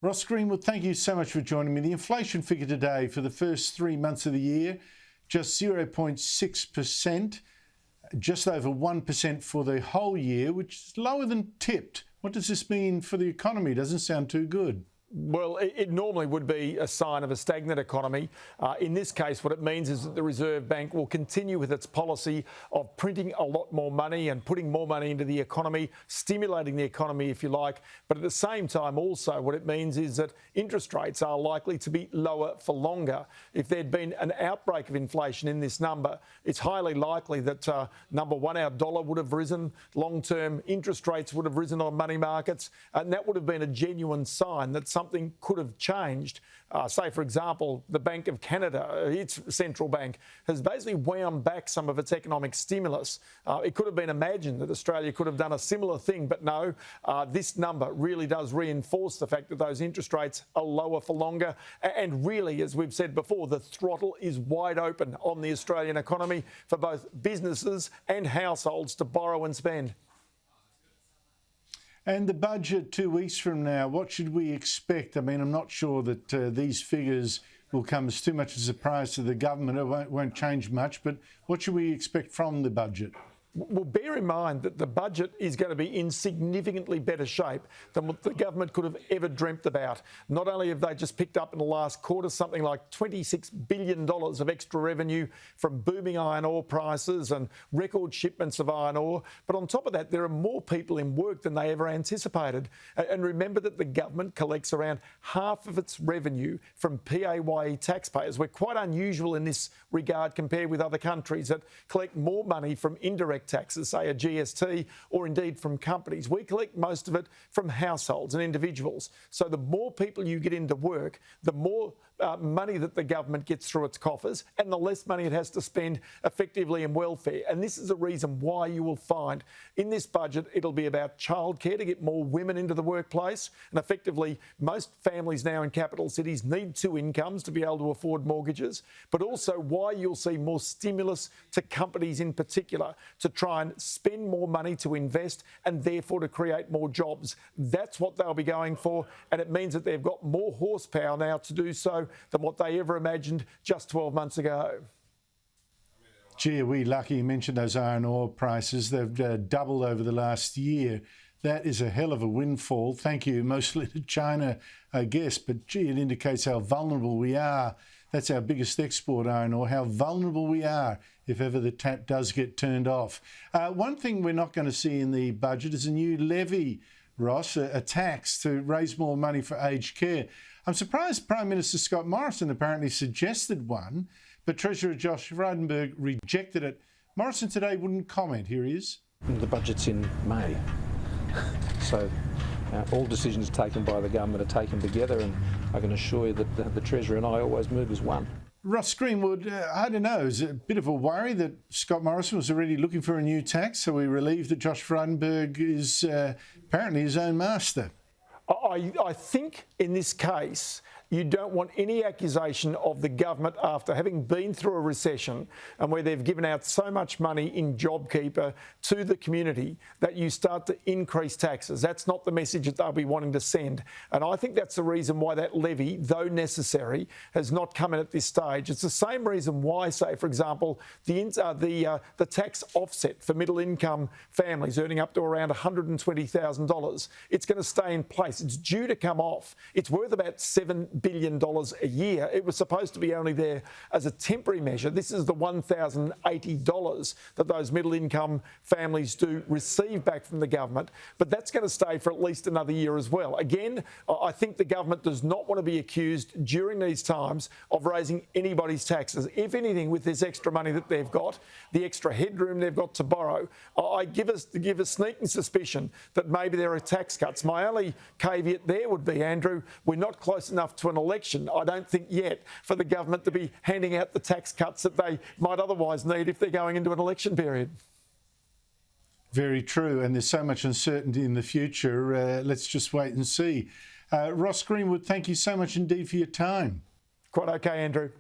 Ross Greenwood, thank you so much for joining me. The inflation figure today for the first 3 months of the year, just 0.6%, just over 1% for the whole year, which is lower than tipped. What does this mean for the economy? Doesn't sound too good. Well, it normally would be a sign of a stagnant economy. In this case, what it means is that the Reserve Bank will continue with its policy of printing a lot more money and putting more money into the economy, stimulating the economy, if you like. But at the same time, also, what it means is that interest rates are likely to be lower for longer. If there'd been an outbreak of inflation in this number, it's highly likely that, number one, our dollar would have risen, long-term interest rates would have risen on money markets, and that would have been a genuine sign that something could have changed. Say, for example, the Bank of Canada, its central bank, has basically wound back some of its economic stimulus. It could have been imagined that Australia could have done a similar thing, but no, this number really does reinforce the fact that those interest rates are lower for longer. And really, as we've said before, the throttle is wide open on the Australian economy for both businesses and households to borrow and spend. And the budget 2 weeks from now, what should we expect? I mean, I'm not sure that these figures will come as too much a surprise to the government. It won't change much, but what should we expect from the budget? Well, bear in mind that the budget is going to be in significantly better shape than what the government could have ever dreamt about. Not only have they just picked up in the last quarter something like $26 billion of extra revenue from booming iron ore prices and record shipments of iron ore, but on top of that, there are more people in work than they ever anticipated. And remember that the government collects around half of its revenue from PAYE taxpayers. We're quite unusual in this regard compared with other countries that collect more money from indirect taxes, say a GST, or indeed from companies. We collect most of it from households and individuals. So the more people you get into work, the more money that the government gets through its coffers and the less money it has to spend effectively in welfare. And this is the reason why you will find in this budget it'll be about childcare to get more women into the workplace. And effectively, most families now in capital cities need two incomes to be able to afford mortgages, but also why you'll see more stimulus to companies in particular to try and spend more money to invest and therefore to create more jobs. That's what they'll be going for, and it means that they've got more horsepower now to do so than what they ever imagined just 12 months ago. Gee, are we lucky you mentioned those iron ore prices. They've doubled over the last year. That is a hell of a windfall. Thank you mostly to China, I guess, but gee, it indicates how vulnerable we are. That's our biggest export, iron ore, how vulnerable we are if ever the tap does get turned off. One thing we're not going to see in the budget is a new levy, Ross, a tax to raise more money for aged care. I'm surprised Prime Minister Scott Morrison apparently suggested one, but Treasurer Josh Frydenberg rejected it. Morrison today wouldn't comment. Here he is. The budget's in May, so all decisions taken by the government are taken together, and I can assure you that the Treasurer and I always move as one. Ross Greenwood, I don't know, is it a bit of a worry that Scott Morrison was already looking for a new tax? So we're relieved that Josh Frydenberg is apparently his own master. I think in this case, you don't want any accusation of the government after having been through a recession and where they've given out so much money in JobKeeper to the community that you start to increase taxes. That's not the message that they'll be wanting to send. And I think that's the reason why that levy, though necessary, has not come in at this stage. It's the same reason why, say, for example, the tax offset for middle income families earning up to around $120,000. It's going to stay in place. It's due to come off. It's worth about $7 billion a year. It was supposed to be only there as a temporary measure. This is the $1,080 that those middle income families do receive back from the government, but that's going to stay for at least another year as well. Again, I think the government does not want to be accused during these times of raising anybody's taxes. If anything, with this extra money that they've got, the extra headroom they've got to borrow, I give a sneaking suspicion that maybe there are tax cuts. My only caveat there would be, Andrew, we're not close enough to an election, I don't think yet, for the government to be handing out the tax cuts that they might otherwise need if they're going into an election period. Very true, and there's so much uncertainty in the future. Let's just wait and see. Ross Greenwood, thank you so much indeed for your time. Quite okay, Andrew.